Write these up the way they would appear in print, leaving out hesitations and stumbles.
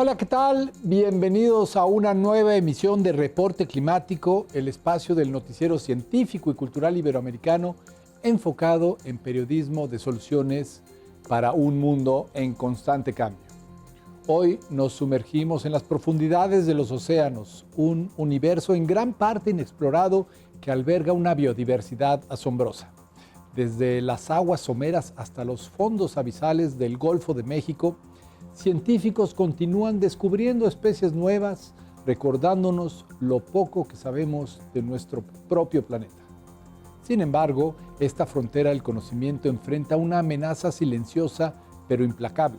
Hola, ¿qué tal? Bienvenidos a una nueva emisión de Reporte Climático, el espacio del noticiero científico y cultural iberoamericano enfocado en periodismo de soluciones para un mundo en constante cambio. Hoy nos sumergimos en las profundidades de los océanos, un universo en gran parte inexplorado que alberga una biodiversidad asombrosa. Desde las aguas someras hasta los fondos abisales del Golfo de México, científicos continúan descubriendo especies nuevas, recordándonos lo poco que sabemos de nuestro propio planeta. Sin embargo, esta frontera del conocimiento enfrenta una amenaza silenciosa pero implacable: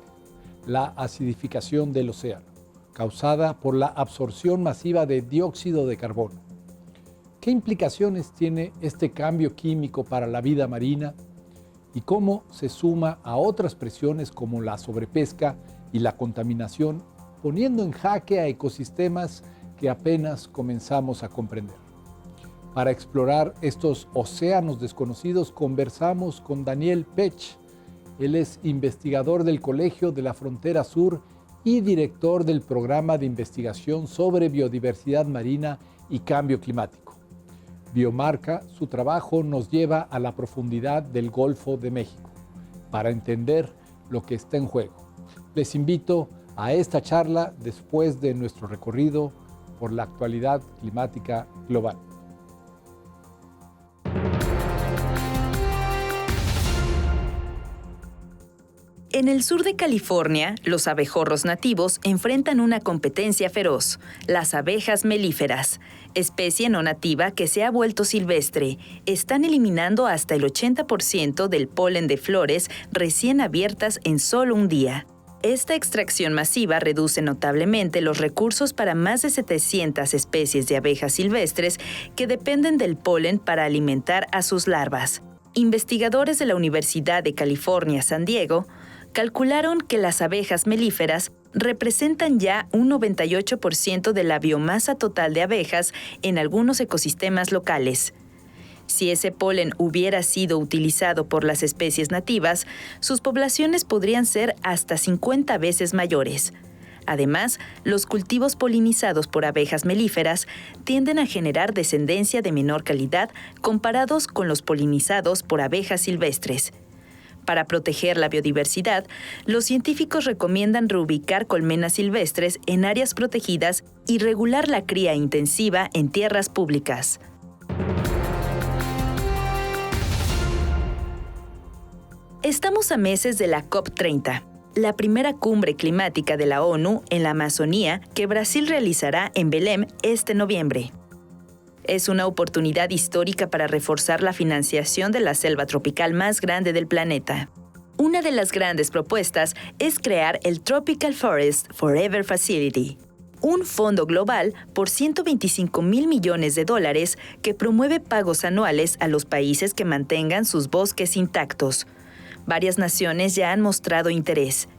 la acidificación del océano, causada por la absorción masiva de dióxido de carbono. ¿Qué implicaciones tiene este cambio químico para la vida marina? ¿Y cómo se suma a otras presiones como la sobrepesca y la contaminación, poniendo en jaque a ecosistemas que apenas comenzamos a comprender? Para explorar estos océanos desconocidos, conversamos con Daniel Pech. Él es investigador del Colegio de la Frontera Sur y director del Programa de Investigación sobre Biodiversidad Marina y Cambio Climático. Biomarca, su trabajo nos lleva a la profundidad del Golfo de México para entender lo que está en juego. Les invito a esta charla después de nuestro recorrido por la actualidad climática global. En el sur de California, los abejorros nativos enfrentan una competencia feroz: las abejas melíferas, especie no nativa que se ha vuelto silvestre. Están eliminando hasta el 80% del polen de flores recién abiertas en solo un día. Esta extracción masiva reduce notablemente los recursos para más de 700 especies de abejas silvestres que dependen del polen para alimentar a sus larvas. Investigadores de la Universidad de California, San Diego, calcularon que las abejas melíferas representan ya un 98% de la biomasa total de abejas en algunos ecosistemas locales. Si ese polen hubiera sido utilizado por las especies nativas, sus poblaciones podrían ser hasta 50 veces mayores. Además, los cultivos polinizados por abejas melíferas tienden a generar descendencia de menor calidad comparados con los polinizados por abejas silvestres. Para proteger la biodiversidad, los científicos recomiendan reubicar colmenas silvestres en áreas protegidas y regular la cría intensiva en tierras públicas. Estamos a meses de la COP30, la primera cumbre climática de la ONU en la Amazonía que Brasil realizará en Belém este noviembre. Es una oportunidad histórica para reforzar la financiación de la selva tropical más grande del planeta. Una de las grandes propuestas es crear el Tropical Forest Forever Facility, un fondo global por $125 mil millones que promueve pagos anuales a los países que mantengan sus bosques intactos. Varias naciones ya han mostrado interés.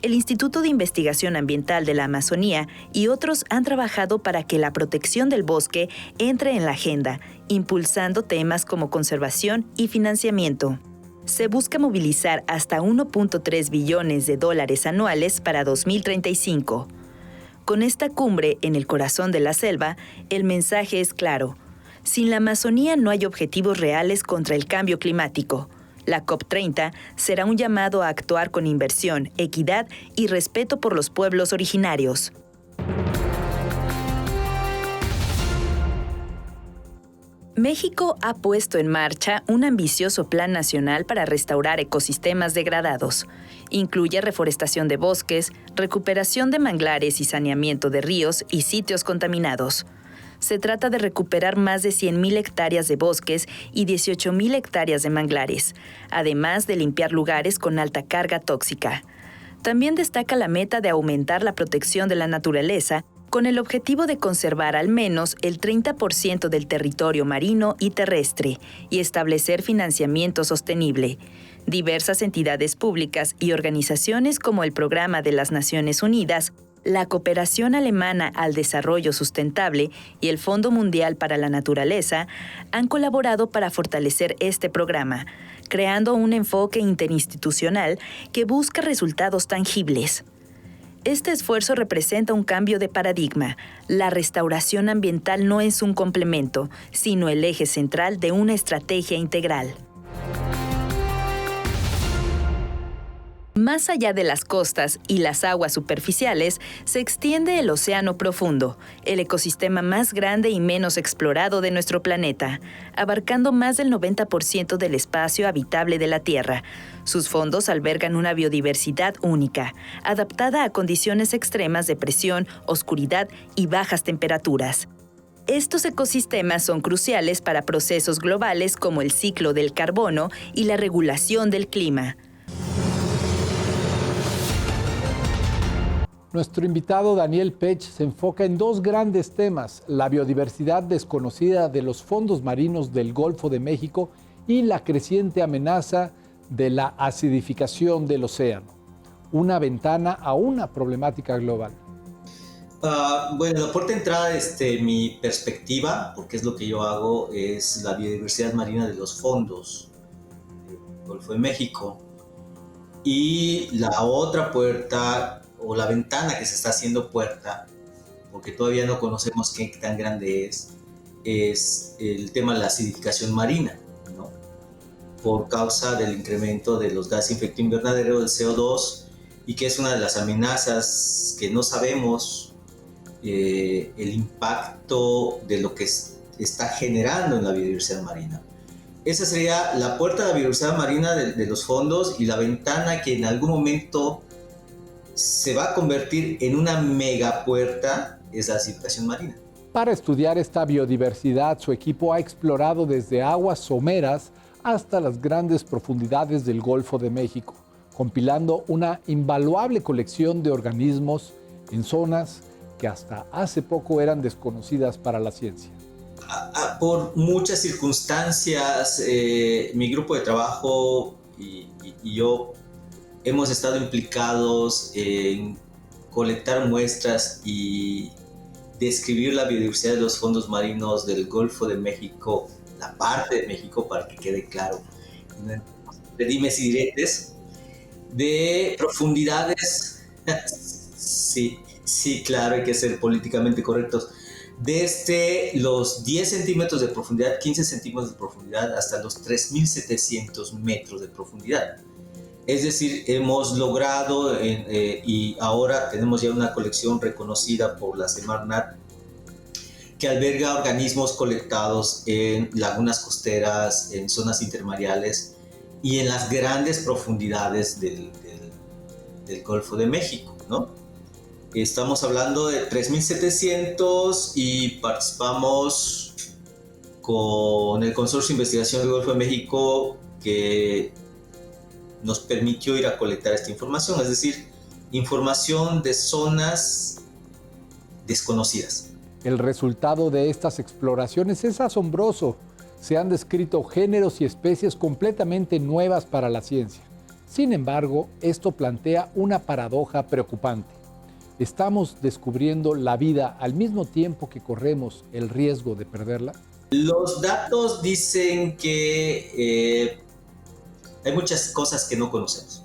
El Instituto de Investigación Ambiental de la Amazonía y otros han trabajado para que la protección del bosque entre en la agenda, impulsando temas como conservación y financiamiento. Se busca movilizar hasta $1.3 billones anuales para 2035. Con esta cumbre en el corazón de la selva, el mensaje es claro: sin la Amazonía no hay objetivos reales contra el cambio climático. La COP30 será un llamado a actuar con inversión, equidad y respeto por los pueblos originarios. México ha puesto en marcha un ambicioso plan nacional para restaurar ecosistemas degradados. Incluye reforestación de bosques, recuperación de manglares y saneamiento de ríos y sitios contaminados. Se trata de recuperar más de 100,000 hectáreas de bosques y 18,000 hectáreas de manglares, además de limpiar lugares con alta carga tóxica. También destaca la meta de aumentar la protección de la naturaleza con el objetivo de conservar al menos el 30% del territorio marino y terrestre y establecer financiamiento sostenible. Diversas entidades públicas y organizaciones como el Programa de las Naciones Unidas, la Cooperación Alemana al Desarrollo Sustentable y el Fondo Mundial para la Naturaleza han colaborado para fortalecer este programa, creando un enfoque interinstitucional que busca resultados tangibles. Este esfuerzo representa un cambio de paradigma. La restauración ambiental no es un complemento, sino el eje central de una estrategia integral. Más allá de las costas y las aguas superficiales, se extiende el océano profundo, el ecosistema más grande y menos explorado de nuestro planeta, abarcando más del 90% del espacio habitable de la Tierra. Sus fondos albergan una biodiversidad única, adaptada a condiciones extremas de presión, oscuridad y bajas temperaturas. Estos ecosistemas son cruciales para procesos globales como el ciclo del carbono y la regulación del clima. Nuestro invitado Daniel Pech se enfoca en dos grandes temas: la biodiversidad desconocida de los fondos marinos del Golfo de México y la creciente amenaza de la acidificación del océano, una ventana a una problemática global. Bueno, la puerta de entrada, mi perspectiva, porque es lo que yo hago, es la biodiversidad marina de los fondos del Golfo de México. Y la otra puerta, o la ventana que se está haciendo puerta, porque todavía no conocemos qué tan grande es el tema de la acidificación marina, ¿no? Por causa del incremento de los gases de efecto invernadero, del CO2, y que es una de las amenazas que no sabemos el impacto de lo que está generando en la biodiversidad marina. Esa sería la puerta de la biodiversidad marina de los fondos, y la ventana que en algún momento se va a convertir en una megapuerta es la acidificación marina. Para estudiar esta biodiversidad, su equipo ha explorado desde aguas someras hasta las grandes profundidades del Golfo de México, compilando una invaluable colección de organismos en zonas que hasta hace poco eran desconocidas para la ciencia. Por muchas circunstancias, mi grupo de trabajo y yo hemos estado implicados en colectar muestras y describir la biodiversidad de los fondos marinos del Golfo de México, la parte de México, para que quede claro, de dimes y diretes, de profundidades, sí, claro, hay que ser políticamente correctos, desde los 10 centímetros de profundidad, 15 centímetros de profundidad, hasta los 3.700 metros de profundidad. Es decir, hemos logrado, y ahora tenemos ya una colección reconocida por la Semarnat, que alberga organismos colectados en lagunas costeras, en zonas intermareales y en las grandes profundidades del Golfo de México, ¿no? Estamos hablando de 3.700 y participamos con el Consorcio de Investigación del Golfo de México, que nos permitió ir a colectar esta información, es decir, información de zonas desconocidas. El resultado de estas exploraciones es asombroso. Se han descrito géneros y especies completamente nuevas para la ciencia. Sin embargo, esto plantea una paradoja preocupante. ¿Estamos descubriendo la vida al mismo tiempo que corremos el riesgo de perderla? Los datos dicen que hay muchas cosas que no conocemos.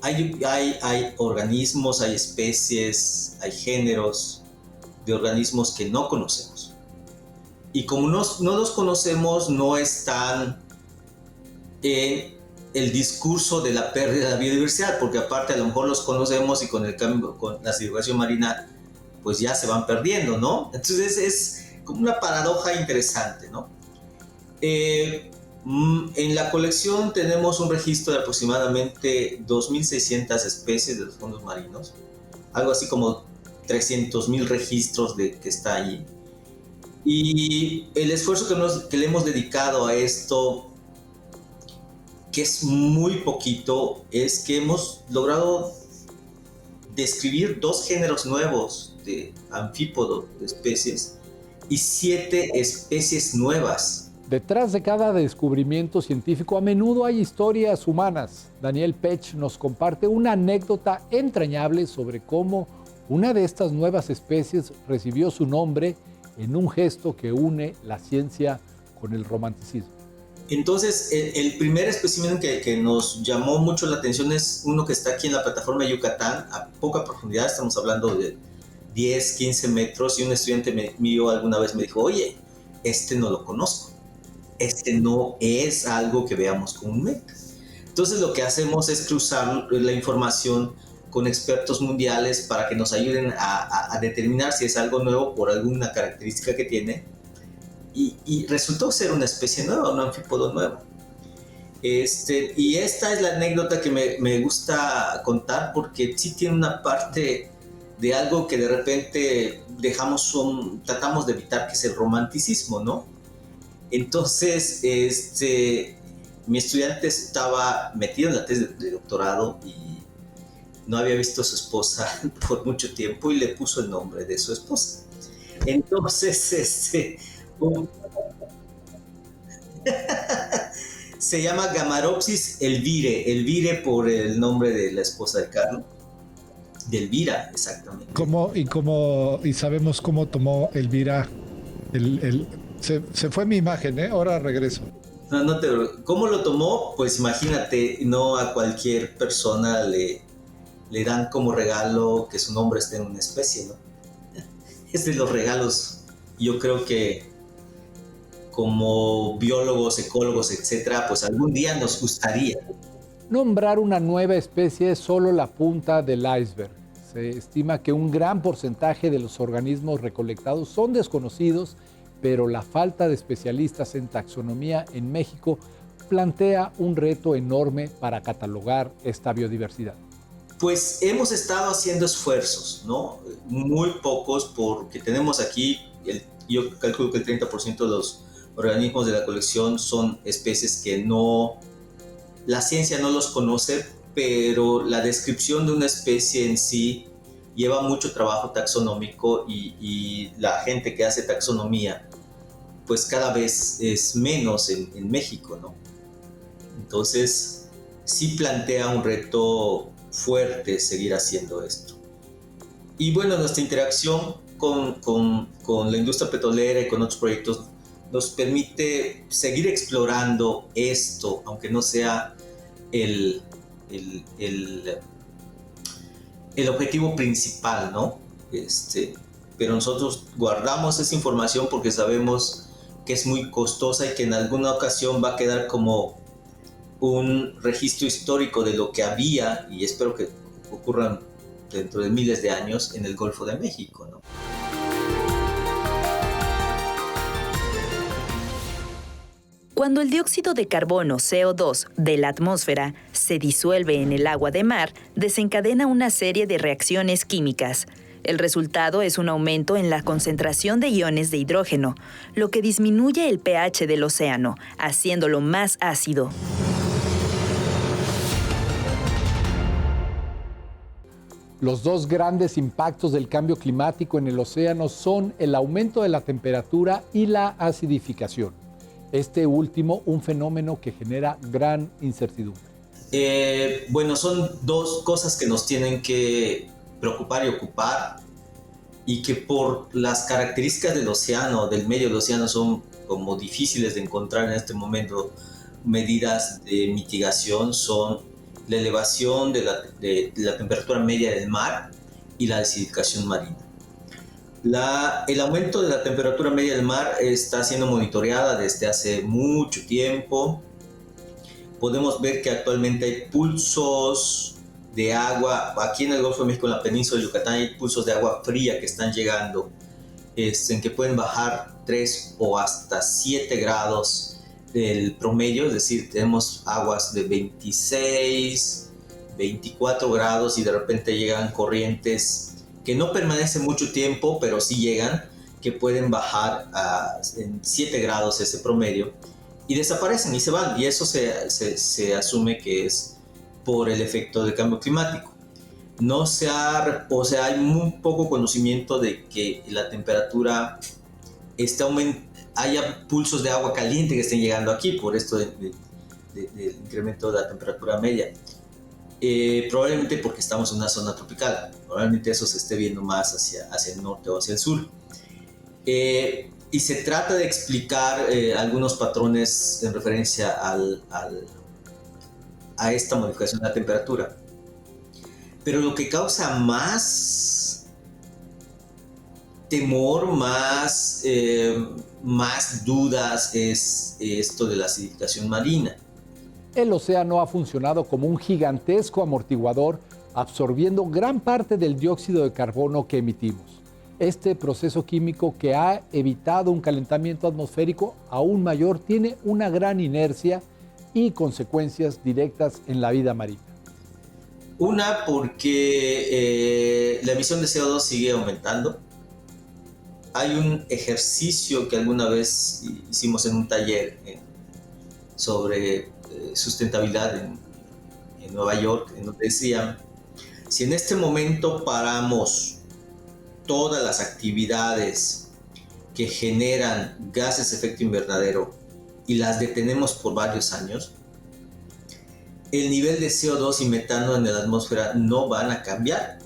Hay organismos, hay especies, hay géneros de organismos que no conocemos. Y como no los conocemos, no están en el discurso de la pérdida de la biodiversidad, porque aparte a lo mejor los conocemos y con el cambio, con la acidificación marina, pues ya se van perdiendo, ¿no? Entonces es como una paradoja interesante, ¿no? En la colección tenemos un registro de aproximadamente 2.600 especies de los fondos marinos, algo así como 300.000 registros que está allí. Y el esfuerzo que le hemos dedicado a esto, que es muy poquito, es que hemos logrado describir 2 géneros nuevos de anfípodos, de especies, y 7 especies nuevas. Detrás de cada descubrimiento científico a menudo hay historias humanas. Daniel Pech nos comparte una anécdota entrañable sobre cómo una de estas nuevas especies recibió su nombre en un gesto que une la ciencia con el romanticismo. Entonces, el primer espécimen que nos llamó mucho la atención es uno que está aquí en la plataforma de Yucatán, poca profundidad, estamos hablando de 10, 15 metros, y un estudiante mío alguna vez me dijo, oye, este no lo conozco, este no es algo que veamos comúnmente. Entonces lo que hacemos es cruzar la información con expertos mundiales para que nos ayuden a determinar si es algo nuevo por alguna característica que tiene, y resultó ser una especie nueva, un anfípodo nuevo. Y esta es la anécdota que me gusta contar, porque sí tiene una parte de algo que de repente tratamos de evitar, que es el romanticismo, ¿no? Entonces, mi estudiante estaba metido en la tesis de doctorado y no había visto a su esposa por mucho tiempo, y le puso el nombre de su esposa. Entonces, se llama Gamaropsis Elvire por el nombre de la esposa de Carlos. De Elvira, exactamente. Y sabemos cómo tomó Elvira se fue mi imagen, ahora regreso. No ¿Cómo lo tomó? Pues imagínate, no a cualquier persona le dan como regalo que su nombre esté en una especie, ¿no? Es de los regalos, yo creo que como biólogos, ecólogos, etcétera, pues algún día nos gustaría. Nombrar una nueva especie es solo la punta del iceberg. Se estima que un gran porcentaje de los organismos recolectados son desconocidos, pero la falta de especialistas en taxonomía en México plantea un reto enorme para catalogar esta biodiversidad. Pues hemos estado haciendo esfuerzos, ¿no? Muy pocos, porque tenemos aquí, yo calculo que el 30% de los organismos de la colección son especies que la ciencia no los conoce, pero la descripción de una especie en sí lleva mucho trabajo taxonómico, y la gente que hace taxonomía pues cada vez es menos en México, ¿no? Entonces sí plantea un reto fuerte seguir haciendo esto. Y bueno, nuestra interacción con la industria petrolera y con otros proyectos nos permite seguir explorando esto, aunque no sea el objetivo principal, ¿no? Pero nosotros guardamos esa información porque sabemos que es muy costosa y que en alguna ocasión va a quedar como un registro histórico de lo que había, y espero que ocurran dentro de miles de años, en el Golfo de México, ¿no? Cuando el dióxido de carbono, CO2, de la atmósfera se disuelve en el agua de mar, desencadena una serie de reacciones químicas. El resultado es un aumento en la concentración de iones de hidrógeno, lo que disminuye el pH del océano, haciéndolo más ácido. Los dos grandes impactos del cambio climático en el océano son el aumento de la temperatura y la acidificación. Este último, un fenómeno que genera gran incertidumbre. Bueno, son dos cosas que nos tienen que preocupar y ocupar, y que por las características del océano, del medio del océano, son como difíciles de encontrar en este momento medidas de mitigación. Son la elevación de la temperatura media del mar y la acidificación marina. El aumento de la temperatura media del mar está siendo monitoreada desde hace mucho tiempo. Podemos ver que actualmente hay pulsos de agua, aquí en el Golfo de México, en la península de Yucatán, hay pulsos de agua fría que están llegando, en que pueden bajar 3 o hasta 7 grados del promedio, es decir, tenemos aguas de 26, 24 grados, y de repente llegan corrientes que no permanecen mucho tiempo, pero sí llegan, que pueden bajar en 7 grados ese promedio, y desaparecen y se van, y eso se asume que es por el efecto del cambio climático. Hay muy poco conocimiento de que la temperatura haya pulsos de agua caliente que estén llegando aquí por esto del incremento de la temperatura media. Probablemente porque estamos en una zona tropical, probablemente eso se esté viendo más hacia el norte o hacia el sur. Y se trata de explicar algunos patrones en referencia a esta modificación de la temperatura. Pero lo que causa más temor, más dudas es esto de la acidificación marina. El océano ha funcionado como un gigantesco amortiguador, absorbiendo gran parte del dióxido de carbono que emitimos. Este proceso químico, que ha evitado un calentamiento atmosférico aún mayor, tiene una gran inercia y consecuencias directas en la vida marina. Una, porque la emisión de CO2 sigue aumentando. Hay un ejercicio que alguna vez hicimos en un taller sobre sustentabilidad en Nueva York, en donde decían, si en este momento paramos todas las actividades que generan gases de efecto invernadero y las detenemos por varios años, el nivel de CO2 y metano en la atmósfera no van a cambiar.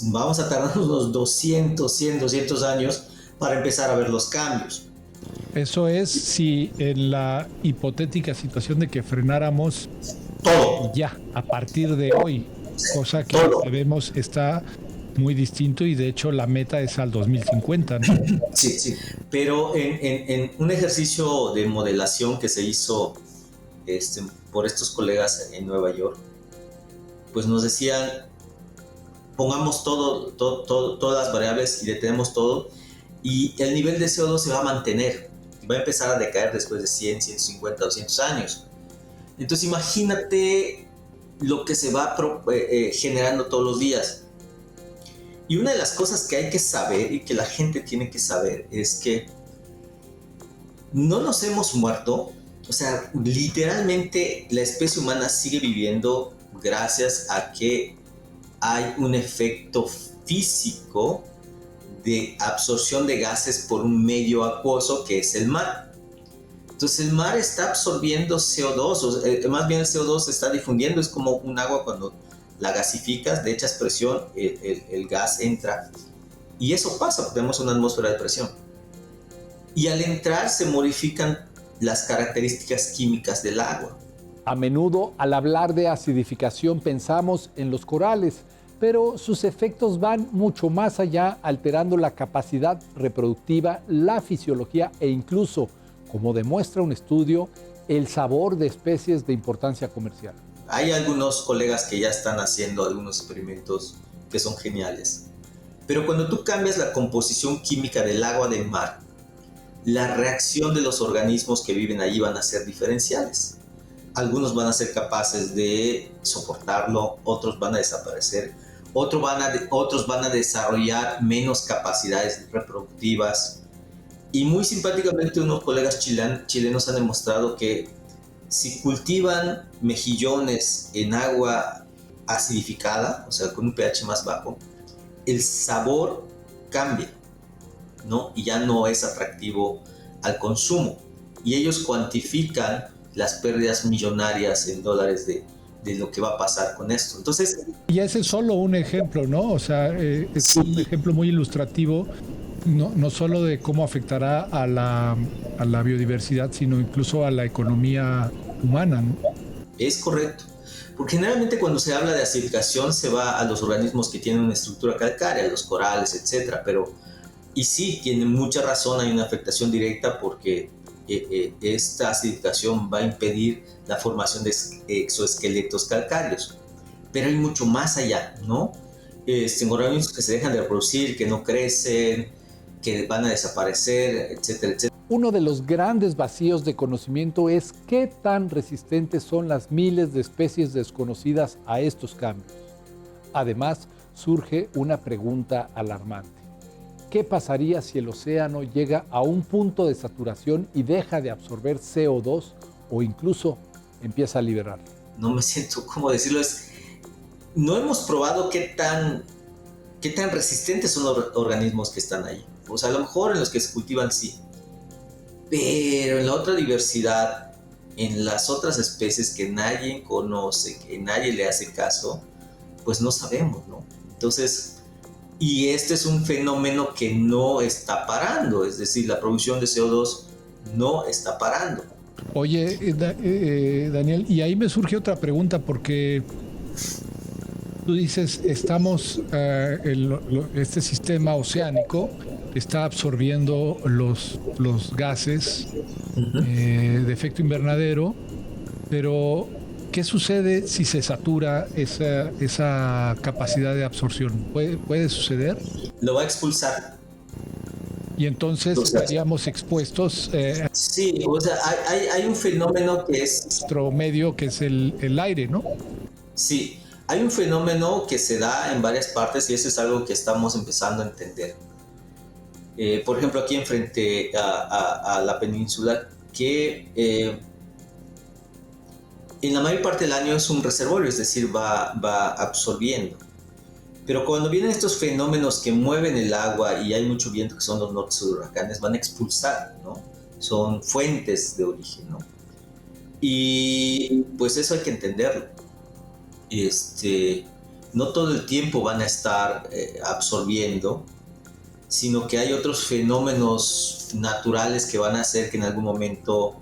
Vamos a tardar unos 200, 100, 200 años para empezar a ver los cambios. Eso es si en la hipotética situación de que frenáramos todo ya a partir de hoy, cosa que sabemos está muy distinto y de hecho la meta es al 2050, ¿no? Sí, sí. Pero en un ejercicio de modelación que se hizo por estos colegas en Nueva York, pues nos decían, pongamos todas las variables y detenemos todo, y el nivel de CO2 se va a mantener, va a empezar a decaer después de 100, 150, 200 años. Entonces imagínate lo que se va generando todos los días. Y una de las cosas que hay que saber y que la gente tiene que saber es que no nos hemos muerto. O sea, literalmente la especie humana sigue viviendo gracias a que hay un efecto físico de absorción de gases por un medio acuoso que es el mar. Entonces el mar está absorbiendo CO2, más bien el CO2 se está difundiendo, es como un agua cuando la gasificas, le echas presión, el gas entra. Y eso pasa, porque tenemos una atmósfera de presión. Y al entrar se modifican las características químicas del agua. A menudo, al hablar de acidificación, pensamos en los corales, pero sus efectos van mucho más allá, alterando la capacidad reproductiva, la fisiología e incluso, como demuestra un estudio, el sabor de especies de importancia comercial. Hay algunos colegas que ya están haciendo algunos experimentos que son geniales. Pero cuando tú cambias la composición química del agua del mar, la reacción de los organismos que viven allí van a ser diferenciales. Algunos van a ser capaces de soportarlo, otros van a desaparecer, otros van a desarrollar menos capacidades reproductivas. Y muy simpáticamente unos colegas chilenos han demostrado que si cultivan mejillones en agua acidificada, o sea, con un pH más bajo, el sabor cambia, ¿no? Y ya no es atractivo al consumo. Y ellos cuantifican las pérdidas millonarias en dólares de lo que va a pasar con esto. Entonces, y ese es solo un ejemplo, ¿no? O sea, es sí, un ejemplo muy ilustrativo, no solo de cómo afectará a la biodiversidad, sino incluso a la economía humana, ¿no? Es correcto. Porque generalmente cuando se habla de acidificación se va a los organismos que tienen una estructura calcárea, los corales, etc. Y sí, tiene mucha razón, hay una afectación directa porque esta acidificación va a impedir la formación de exoesqueletos calcáreos. Pero hay mucho más allá, ¿no? Organismos que se dejan de reproducir, que no crecen, que van a desaparecer, etcétera, etcétera. Uno de los grandes vacíos de conocimiento es qué tan resistentes son las miles de especies desconocidas a estos cambios. Además, surge una pregunta alarmante. ¿Qué pasaría si el océano llega a un punto de saturación y deja de absorber CO2 o incluso empieza a liberarlo? No me siento cómo decirlo. No hemos probado qué tan resistentes son los organismos que están ahí. O sea, a lo mejor en los que se cultivan sí. Pero en la otra diversidad, en las otras especies que nadie conoce, que nadie le hace caso, pues no sabemos, ¿no? Entonces, y este es un fenómeno que no está parando, es decir, la producción de CO2 no está parando. Oye, Daniel, y ahí me surge otra pregunta, porque Tú dices, este sistema oceánico está absorbiendo los gases de efecto invernadero, pero ¿qué sucede si se satura esa capacidad de absorción? ¿Puede suceder? Lo va a expulsar. Y entonces estaríamos expuestos sí, o sea, hay un fenómeno que es... nuestro medio, que es el aire, ¿no? Sí, hay un fenómeno que se da en varias partes y eso es algo que estamos empezando a entender. Por ejemplo, aquí enfrente a la península, que en la mayor parte del año es un reservorio, es decir, va absorbiendo. Pero cuando vienen estos fenómenos que mueven el agua y hay mucho viento, que son los nortes de huracanes, van a expulsar, ¿no? Son fuentes de origen, ¿no? Y pues eso hay que entenderlo. No todo el tiempo van a estar absorbiendo, sino que hay otros fenómenos naturales que van a hacer que en algún momento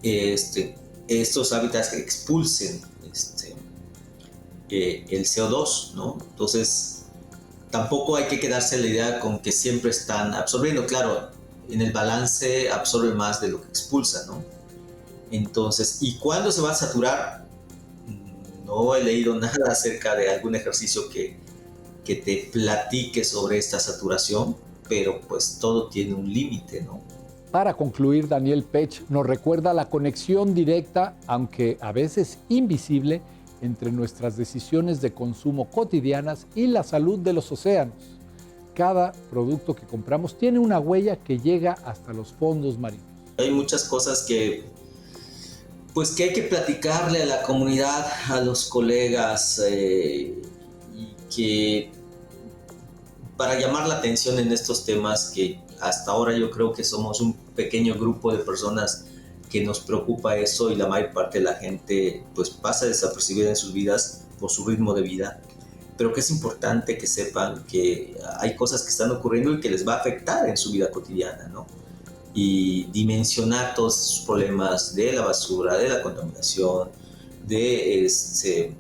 estos hábitats expulsen el CO2, ¿no? Entonces, tampoco hay que quedarse la idea con que siempre están absorbiendo. Claro, en el balance absorbe más de lo que expulsa, ¿no? Entonces, ¿y cuándo se va a saturar? No he leído nada acerca de algún ejercicio que te platique sobre esta saturación, pero pues todo tiene un límite, ¿no? Para concluir, Daniel Pech nos recuerda la conexión directa, aunque a veces invisible, entre nuestras decisiones de consumo cotidianas y la salud de los océanos. Cada producto que compramos tiene una huella que llega hasta los fondos marinos. Hay muchas cosas que hay que platicarle a la comunidad, a los colegas, y que para llamar la atención en estos temas, que hasta ahora yo creo que somos un pequeño grupo de personas que nos preocupa eso, y la mayor parte de la gente pues pasa desapercibida en sus vidas por su ritmo de vida, pero que es importante que sepan que hay cosas que están ocurriendo y que les va a afectar en su vida cotidiana, ¿no? Y dimensionar todos esos problemas de la basura, de la contaminación, del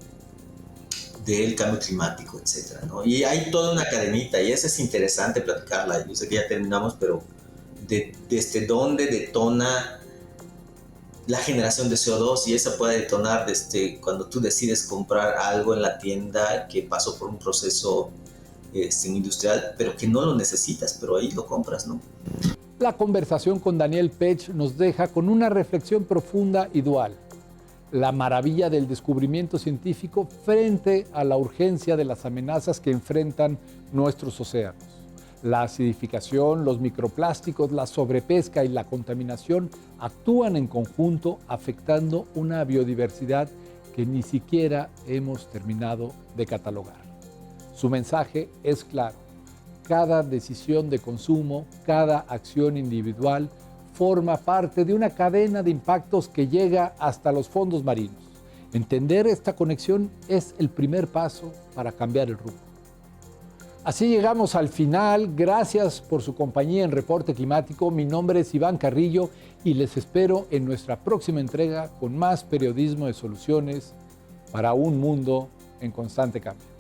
cambio climático, etcétera, ¿no? Y hay toda una cadenita, y esa es interesante platicarla. Yo sé que ya terminamos, pero desde dónde detona la generación de CO2, y esa puede detonar desde cuando tú decides comprar algo en la tienda que pasó por un proceso industrial, pero que no lo necesitas, pero ahí lo compras, ¿no? La conversación con Daniel Pech nos deja con una reflexión profunda y dual. La maravilla del descubrimiento científico frente a la urgencia de las amenazas que enfrentan nuestros océanos. La acidificación, los microplásticos, la sobrepesca y la contaminación actúan en conjunto, afectando una biodiversidad que ni siquiera hemos terminado de catalogar. Su mensaje es claro. Cada decisión de consumo, cada acción individual forma parte de una cadena de impactos que llega hasta los fondos marinos. Entender esta conexión es el primer paso para cambiar el rumbo. Así llegamos al final. Gracias por su compañía en Reporte Climático. Mi nombre es Iván Carrillo y les espero en nuestra próxima entrega con más periodismo de soluciones para un mundo en constante cambio.